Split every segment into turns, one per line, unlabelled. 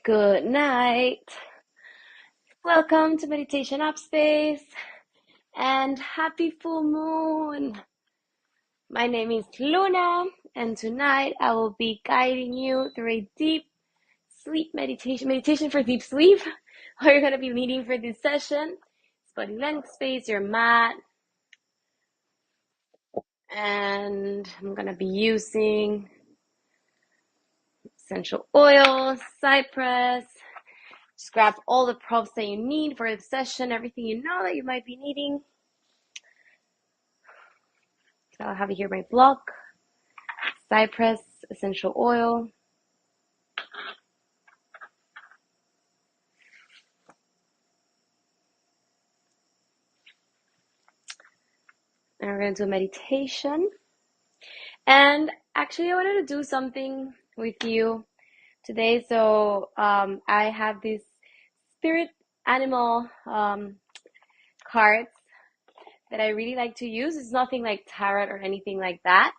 Good night. Welcome to Meditation Upspace and happy full moon. My name is Luna, and tonight I will be guiding you through a deep sleep meditation for deep sleep. What you're going to be leading for this session is body length space, your mat, and I'm going to be using essential oils, cypress. Just grab all the props that you need for the session, everything you know that you might be needing. So I'll have here my block, cypress, essential oil. And we're going to do a meditation. And actually, I wanted to do something with you today. So I have this spirit animal cards that I really like to use. It's nothing like tarot or anything like that.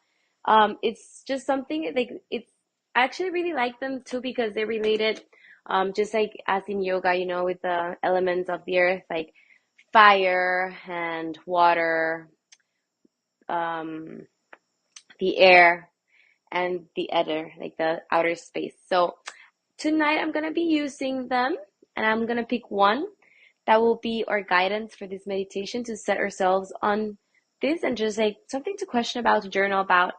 It's just something like I actually really like them too because they're related, just like as in yoga, with the elements of the earth, like fire and water, the air, and the ether, like the outer space. So tonight I'm gonna be using them, and I'm gonna pick one that will be our guidance for this meditation to set ourselves on this, and just like something to question about, to journal about.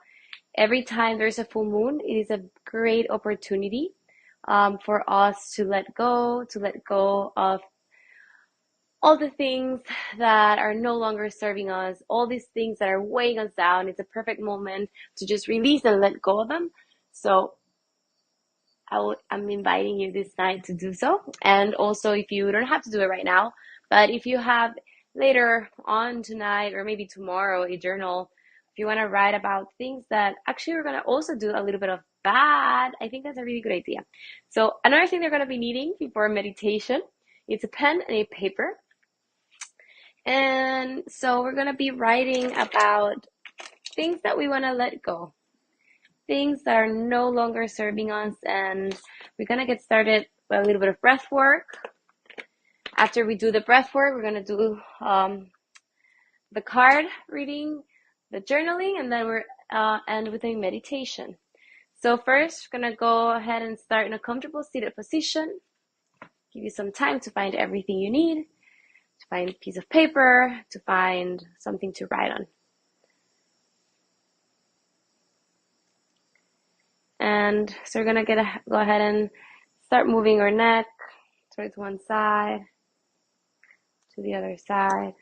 Every time there's a full moon, it is a great opportunity for us to let go of all the things that are no longer serving us, all these things that are weighing us down. It's a perfect moment to just release and let go of them. So I'm inviting you this night to do so. And also, if you don't have to do it right now, but if you have later on tonight or maybe tomorrow a journal, if you want to write about things that actually we're going to also do a little bit of bad, I think that's a really good idea. So another thing they're going to be needing before meditation, it's a pen and a paper. And so we're going to be writing about things that we want to let go, things that are no longer serving us. And we're going to get started with a little bit of breath work. After we do the breath work, we're going to do the card reading, the journaling, and then we're end with a meditation. So first, we're going to go ahead and start in a comfortable seated position. Give you some time to find everything you need, to find a piece of paper, to find something to write on. And so we're going to go ahead and start moving our neck towards one side, to the other side.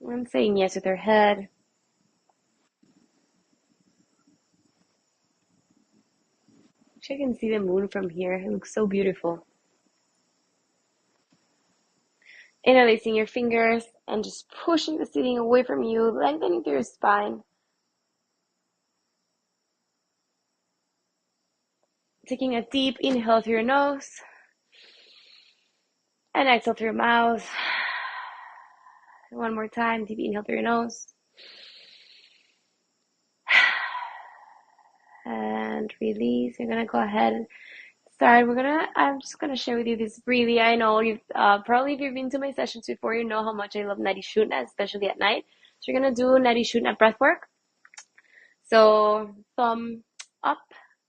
I'm saying yes with our head. I can see the moon from here. It looks so beautiful. Interlacing your fingers and just pushing the sitting away from you, lengthening through your spine. Taking a deep inhale through your nose and exhale through your mouth. One more time, deep inhale through your nose. And release. You're gonna go ahead and start. I'm just gonna share with you this breathing. I know you've probably, if you've been to my sessions before, you know how much I love Nadi Shuddha, especially at night. So you're gonna do Nadi Shuddha breath work. So thumb up,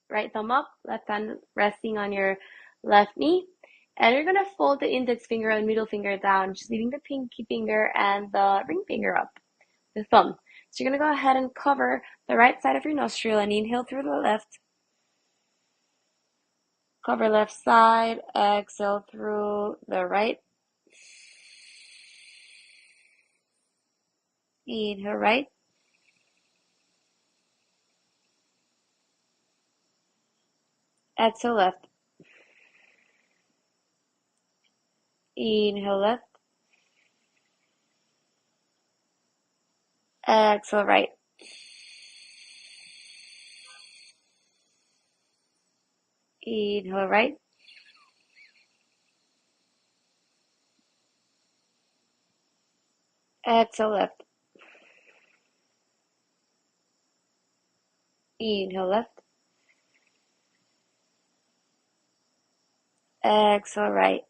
right thumb up, left hand resting on your left knee. And you're gonna fold the index finger and middle finger down, just leaving the pinky finger and the ring finger up, the thumb. So you're gonna go ahead and cover the right side of your nostril and inhale through the left. Cover left side, exhale through the right. Inhale right. Exhale left. Inhale left. Exhale right. Inhale right. Exhale left. Inhale left. Exhale right.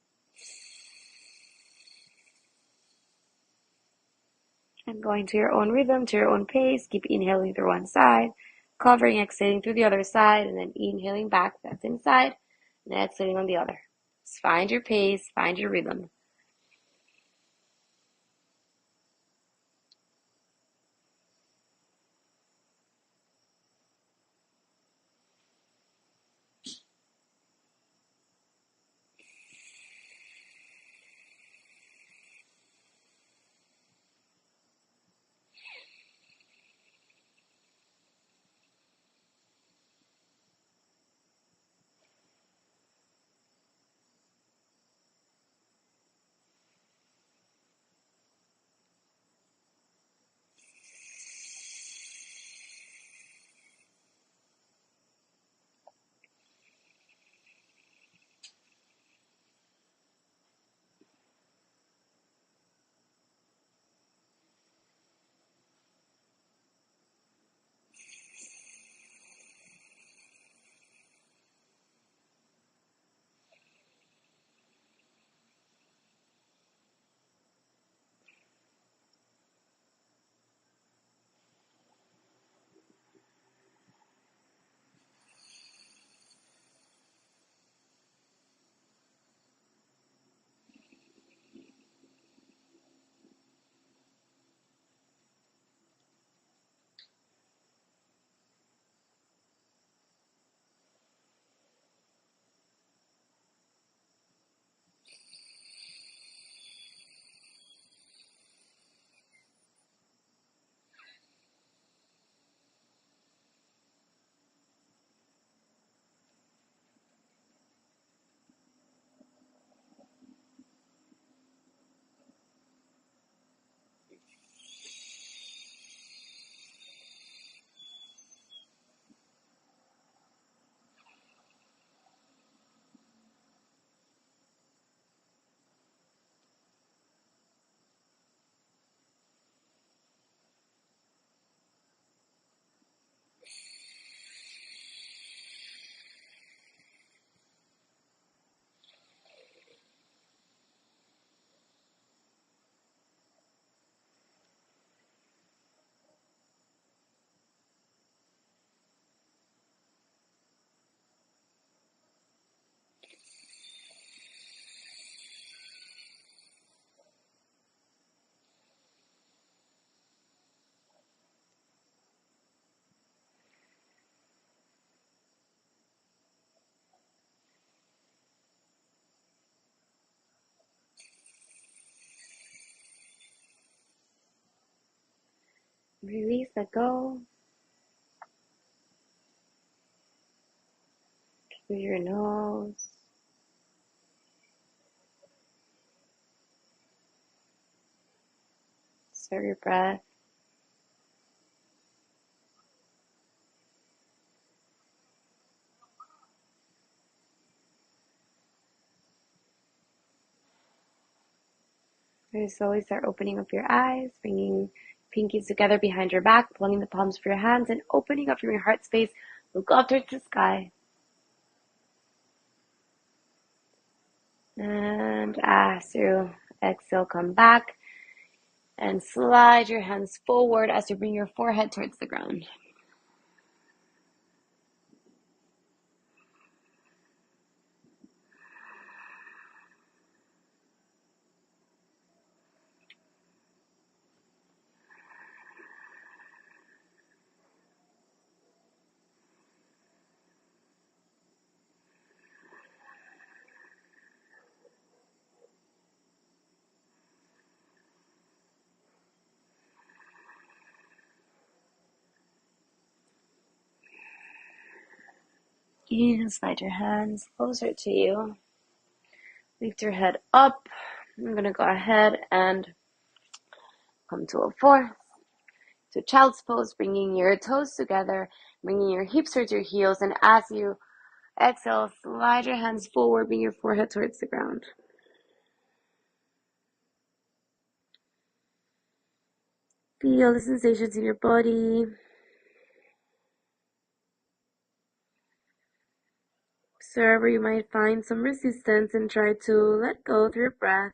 And going to your own rhythm, to your own pace. Keep inhaling through one side, covering, exhaling through the other side, and then inhaling back. That's inside, and exhaling on the other. Just find your pace, find your rhythm. Release, let go. Through your nose. Observe your breath. Very slowly start opening up your eyes, bringing pinkies together behind your back, pulling the palms of your hands, and opening up from your heart space. Look up towards the sky. And as you exhale, come back and slide your hands forward as you bring your forehead towards the ground. And slide your hands closer to you. Lift your head up. I'm going to go ahead and come to a fourth. To child's pose, bringing your toes together, bringing your hips towards your heels, and as you exhale, slide your hands forward, bring your forehead towards the ground. Feel the sensations in your body. Observe where you might find some resistance and try to let go through your breath.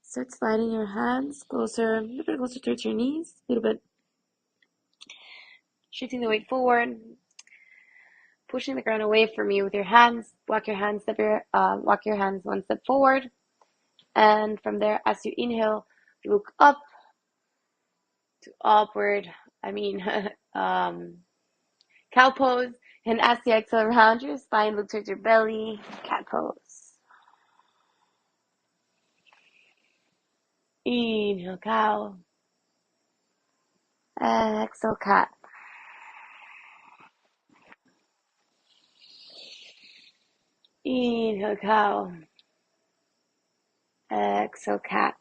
Start sliding your hands closer, a little bit closer towards your knees, a little bit shifting the weight forward, pushing the ground away from you with your hands. Walk your hands one step forward, and from there, as you inhale, you look up to upward. Cow pose, and as you exhale, round your spine, look towards your belly, cat pose. Inhale, cow. Exhale, cat. Inhale, cow. Exhale, cat.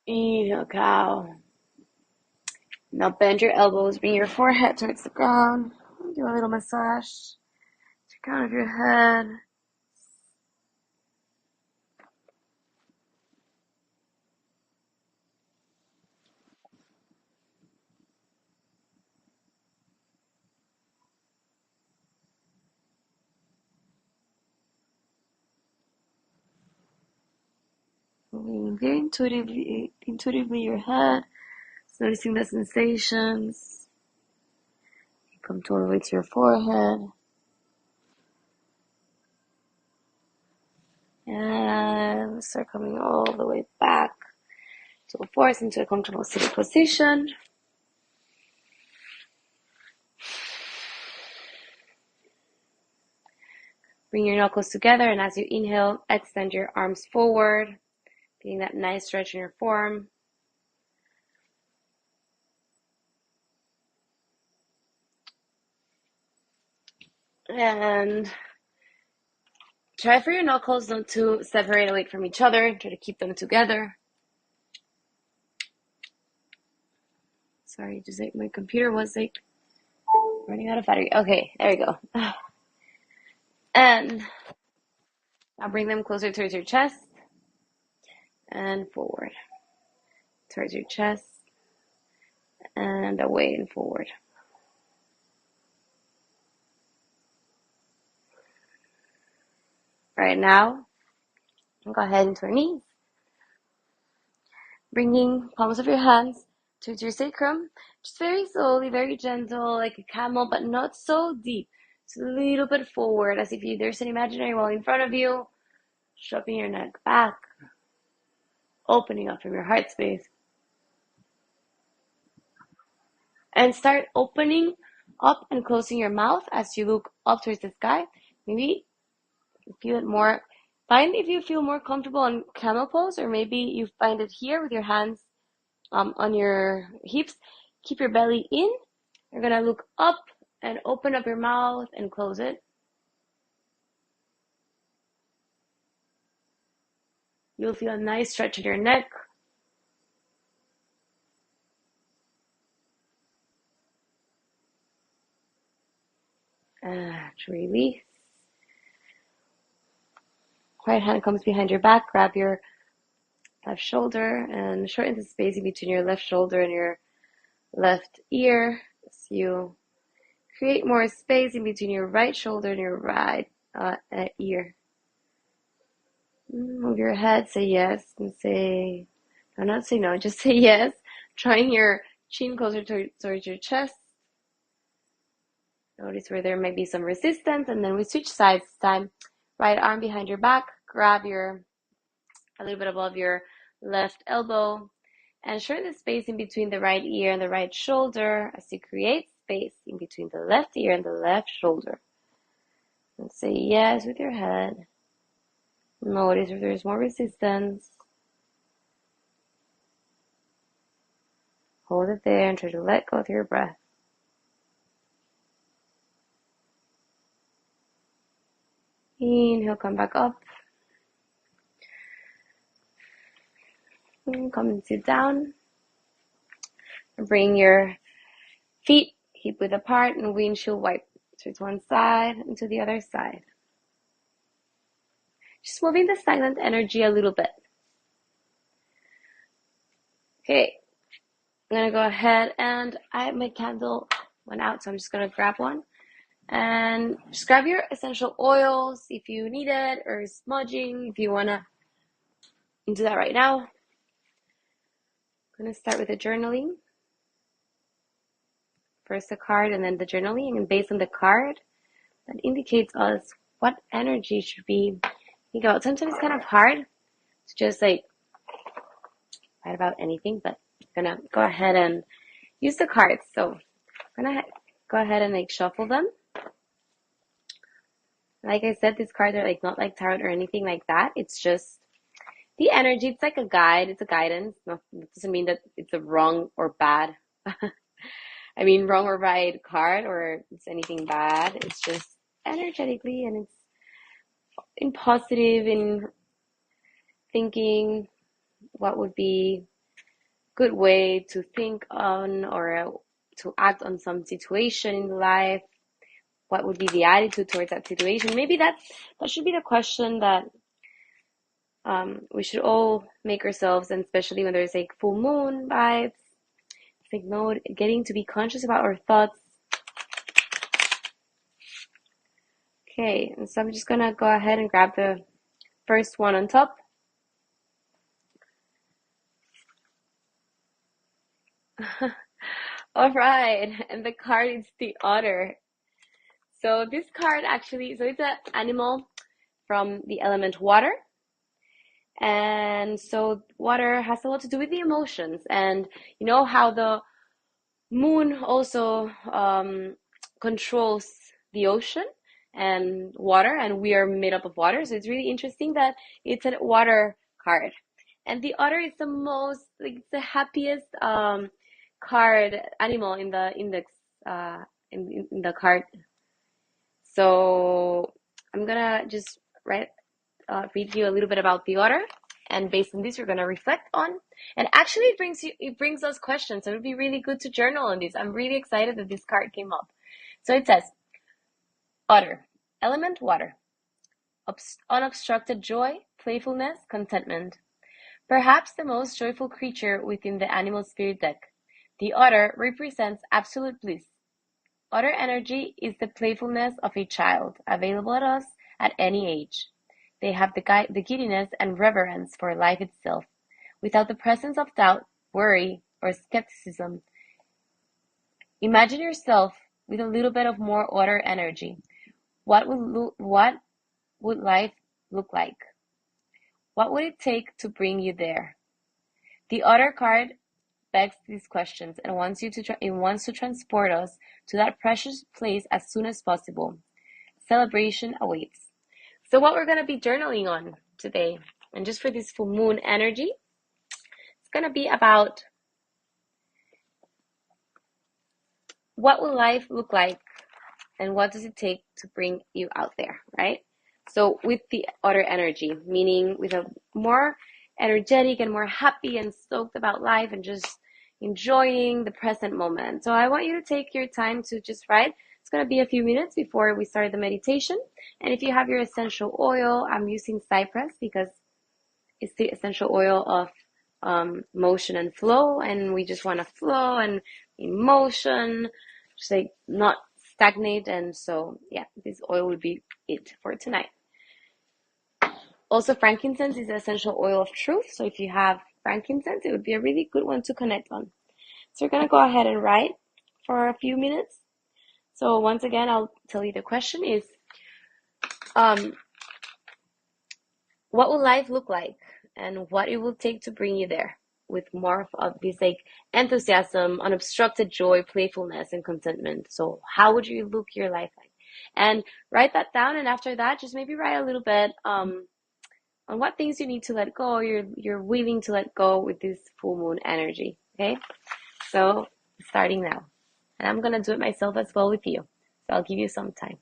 Inhale, cow. Now bend your elbows, bring your forehead towards the ground. Do a little massage to the crown of your head. Moving very intuitively your head. Just noticing the sensations. Come all the way to your forehead. And start coming all the way back to force into a comfortable sitting position. Bring your knuckles together, and as you inhale, extend your arms forward, getting that nice stretch in your forearm. And try for your knuckles not to separate away from each other. Try to keep them together. Sorry, just like my computer was like running out of battery. Okay, there we go. And now bring them closer towards your chest and forward. Towards your chest and away and forward. Right now, go ahead into your knees. Bringing palms of your hands towards your sacrum. Just very slowly, very gentle, like a camel, but not so deep. Just a little bit forward, as if there's an imaginary wall in front of you. Shoving your neck back. Opening up from your heart space. And start opening up and closing your mouth as you look up towards the sky. Maybe feel it more. Find if you feel more comfortable in camel pose, or maybe you find it here with your hands on your hips. Keep your belly in. You're going to look up and open up your mouth and close it. You'll feel a nice stretch in your neck. Release. Right hand comes behind your back. Grab your left shoulder and shorten the space in between your left shoulder and your left ear. So you create more space in between your right shoulder and your right ear. Move your head, say yes, and say, no, not say no, just say yes. Drawing your chin closer towards your chest. Notice where there might be some resistance, and then we switch sides this time. Right arm behind your back, grab a little bit above your left elbow, and shorten the space in between the right ear and the right shoulder as you create space in between the left ear and the left shoulder. And say yes with your head. Notice if there's more resistance. Hold it there and try to let go with your breath. Inhale, come back up. Come and sit down. Bring your feet hip width apart and windshield wipe to one side and to the other side. Just moving the stagnant energy a little bit. Okay, I'm gonna go ahead and my candle went out, so I'm just gonna grab one. And just grab your essential oils if you need it, or smudging if you wanna do that right now. I'm gonna start with the journaling. First the card and then the journaling, and based on the card, that indicates us what energy should be think about. Sometimes it's kind of hard to just like write about anything, but I'm gonna go ahead and use the cards. So I'm gonna go ahead and like shuffle them. Like I said, these cards are like not like tarot or anything like that. It's just the energy. It's like a guide. It's a guidance. No, it doesn't mean that it's a wrong or bad. I mean, wrong or right card, or it's anything bad. It's just energetically, and it's in positive, in thinking what would be good way to think on, or to act on some situation in life. What would be the attitude towards that situation? Maybe that should be the question that we should all make ourselves, and especially when there's like full moon vibes. It's like getting to be conscious about our thoughts. Okay, and so I'm just gonna go ahead and grab the first one on top. All right, and the card is the otter. So this card actually, so it's an animal from the element water. And so water has a lot to do with the emotions. And you know how the moon also controls the ocean and water, and we are made up of water. So it's really interesting that it's a water card. And the otter is the most, like, it's the happiest card animal in the index, in the card. So I'm gonna just read you a little bit about the otter, and based on this, you're gonna reflect on. And actually, it brings us questions. So it would be really good to journal on this. I'm really excited that this card came up. So it says, otter, element water, unobstructed joy, playfulness, contentment. Perhaps the most joyful creature within the animal spirit deck, the otter represents absolute bliss. Otter energy is the playfulness of a child, available at us at any age. They have the giddiness and reverence for life itself, without the presence of doubt, worry, or skepticism. Imagine yourself with a little bit of more otter energy. What would life look like? What would it take to bring you there? The otter card begs these questions and wants to transport us to that precious place as soon as possible. Celebration awaits. So what we're going to be journaling on today, and just for this full moon energy, it's going to be about what will life look like and what does it take to bring you out there, right? So with the otter energy, meaning with a more energetic and more happy and stoked about life and just enjoying the present moment. So I want you to take your time to just write. It's going to be a few minutes before we start the meditation. And if you have your essential oil, I'm using cypress because it's the essential oil of motion and flow, and we just want to flow and emotion, just like not stagnate. And so yeah, this oil would be it for tonight. Also, frankincense is the essential oil of truth, so if you have frankincense, it would be a really good one to connect on. So we're going to go ahead and write for a few minutes. So once again, I'll tell you the question is, what will life look like and what it will take to bring you there with more of this like enthusiasm, unobstructed joy, playfulness, and contentment. So how would you look your life like? And write that down, and after that, just maybe write a little bit on what things you need to let go, you're willing to let go with this full moon energy. Okay, so starting now, and I'm gonna do it myself as well with you, so I'll give you some time.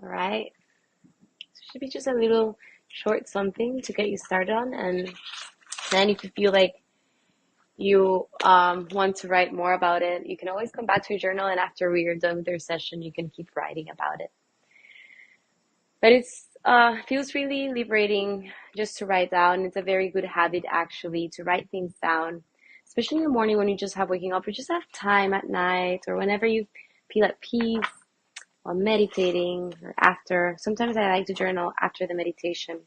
All right. So it should be just a little short something to get you started on. And then if you feel like you want to write more about it, you can always come back to your journal. And after we are done with your session, you can keep writing about it. But it's feels really liberating just to write down. It's a very good habit actually to write things down, especially in the morning when you just have waking up or just have time at night or whenever you feel at peace while meditating or after. Sometimes I like to journal after the meditation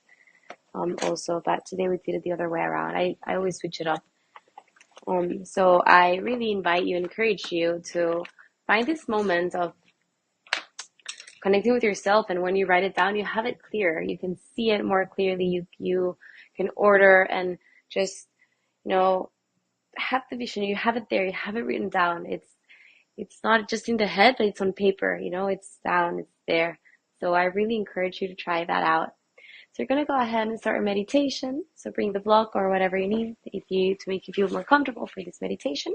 also, but today we did it the other way around. I always switch it up. So I really invite you, encourage you to find this moment of connecting with yourself, and when you write it down you have it clear, you can see it more clearly, you can order and just have the vision, you have it there, you have it written down. It's not just in the head, but it's on paper, it's down, it's there. So I really encourage you to try that out. So you're going to go ahead and start a meditation. So bring the block or whatever you need to make you feel more comfortable for this meditation.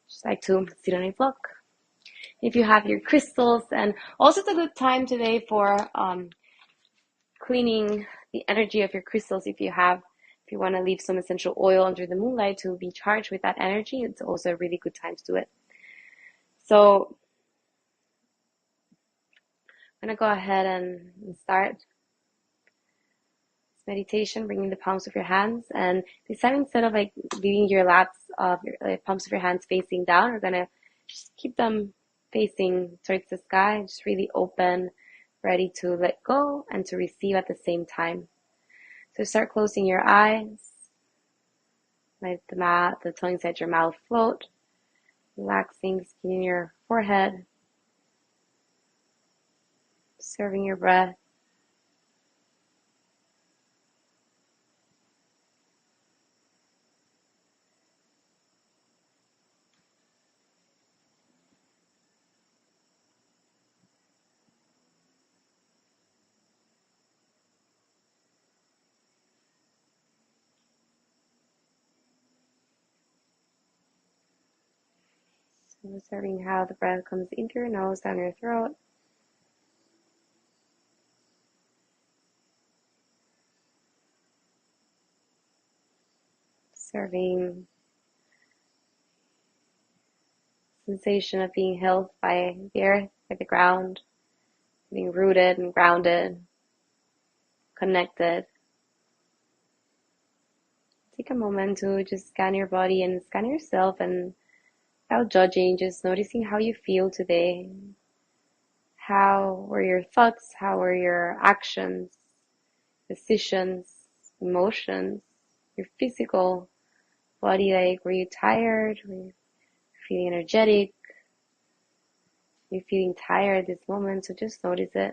Just like to sit on a block. If you have your crystals, and also it's a good time today for cleaning the energy of your crystals. If you want to leave some essential oil under the moonlight to be charged with that energy, it's also a really good time to do it. So I'm going to go ahead and start this meditation, bringing the palms of your hands. And this time, instead of like leaving your laps of your palms of your hands facing down, we're going to just keep them facing towards the sky, just really open, ready to let go and to receive at the same time. So start closing your eyes. Let the tongue inside your mouth float, relaxing skin in your forehead, observing your breath. So observing how the breath comes in through your nose, down your throat. Observing sensation of being held by the earth, by the ground, being rooted and grounded, connected. Take a moment to just scan your body and scan yourself, and without judging, just noticing how you feel today. How were your thoughts? How were your actions, decisions, emotions, your physical body? Like, were you tired? Were you feeling energetic? You're feeling tired at this moment, so just notice it.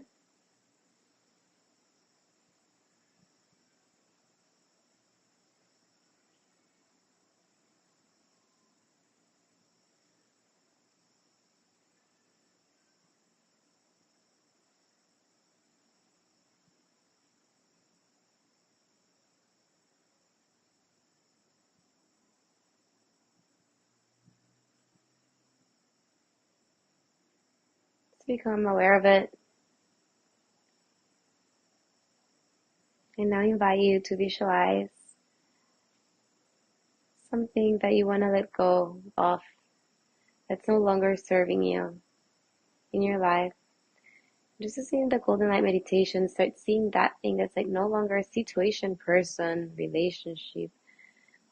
Just become aware of it. And now I invite you to visualize something that you want to let go of, that's no longer serving you in your life. Just as in the Golden Light meditation, start seeing that thing that's like no longer a situation, person, relationship,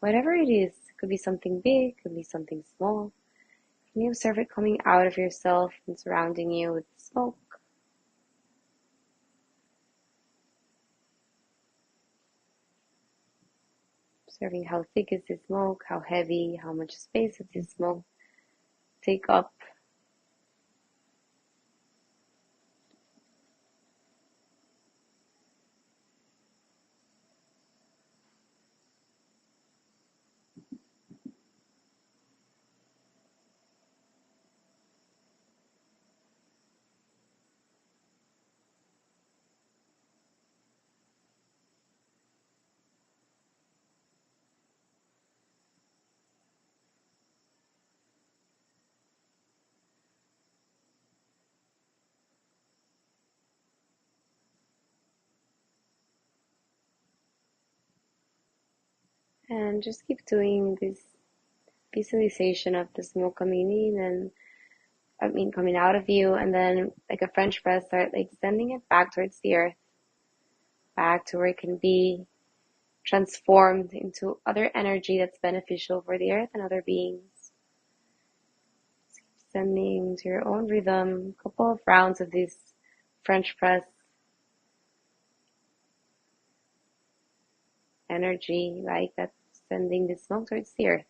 whatever it is. It could be something big, could be something small. Can you observe it coming out of yourself and surrounding you with smoke? Observing how thick is this smoke, how heavy, how much space does this smoke take up. And just keep doing this visualization of the smoke coming in and coming out of you, and then like a French press, start like sending it back towards the earth, back to where it can be transformed into other energy that's beneficial for the earth and other beings. Sending to your own rhythm, a couple of rounds of this French press energy, like that's sending the smoke towards the earth.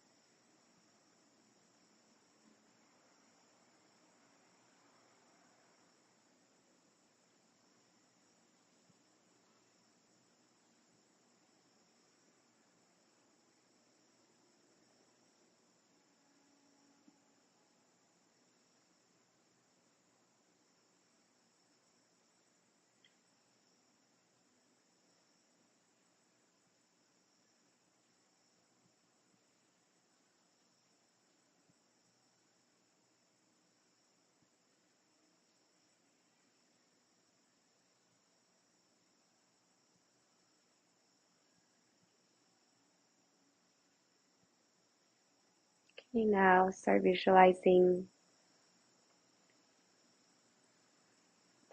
Okay, now start visualizing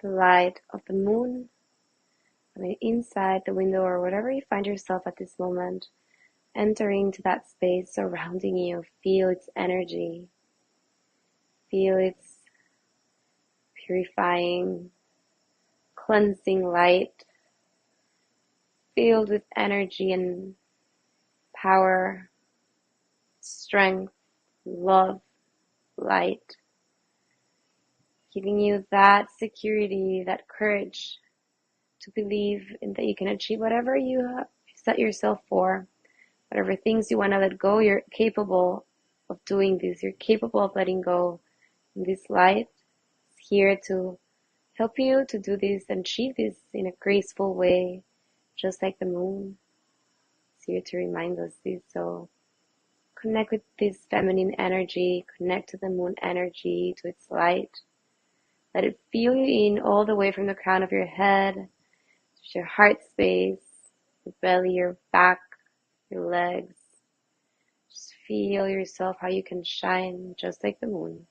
the light of the moon, inside the window or wherever you find yourself at this moment, entering to that space surrounding you. Feel its energy, feel its purifying, cleansing light, filled with energy and power, strength, love, light, giving you that security, that courage to believe in that you can achieve whatever you set yourself for, whatever things you want to let go. You're capable of doing this. You're capable of letting go. And this light is here to help you to do this and achieve this in a graceful way, just like the moon. It's here to remind us this. So connect with this feminine energy, connect to the moon energy, to its light. Let it feel you in all the way from the crown of your head, to your heart space, your belly, your back, your legs. Just feel yourself, how you can shine just like the moon.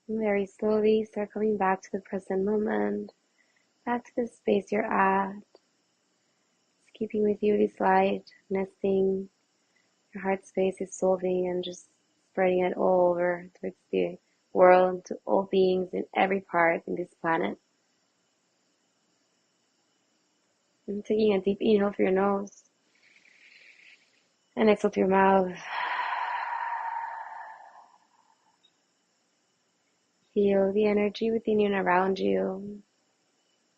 And very slowly start coming back to the present moment, back to the space you're at. It's keeping with you this light, nesting your heart space, dissolving and just spreading it all over towards the world, to all beings in every part in this planet. And taking a deep inhale through your nose and exhale through your mouth. Feel the energy within you and around you.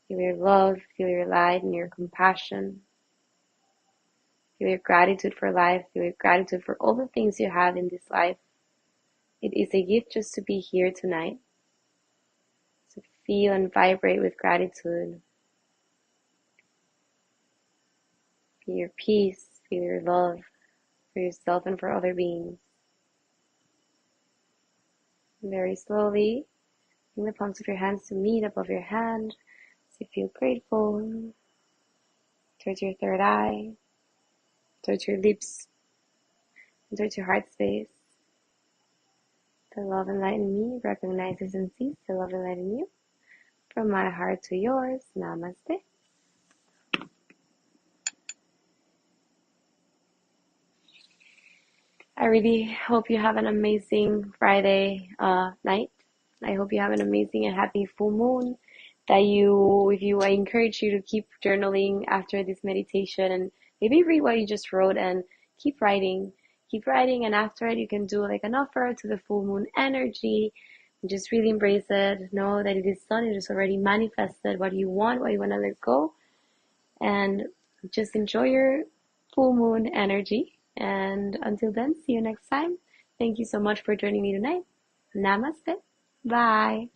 Feel your love, feel your light and your compassion. Feel your gratitude for life, feel your gratitude for all the things you have in this life. It is a gift just to be here tonight. So Feel and vibrate with gratitude. Feel your peace, feel your love for yourself and for other beings. Very slowly, bring the palms of your hands to meet above your hand. So you feel grateful towards your third eye, towards your lips, and towards your heart space. The love and light in me recognizes and sees the love and light in you. From my heart to yours, namaste. I really hope you have an amazing Friday night. I hope you have an amazing and happy full moon. I encourage you to keep journaling after this meditation and maybe read what you just wrote and keep writing. Keep writing, and after it, you can do like an offer to the full moon energy. And just really embrace it. Know that it is done. It is already manifested. What you want to let go, and just enjoy your full moon energy. And until then, see you next time. Thank you so much for joining me tonight. Namaste. Bye.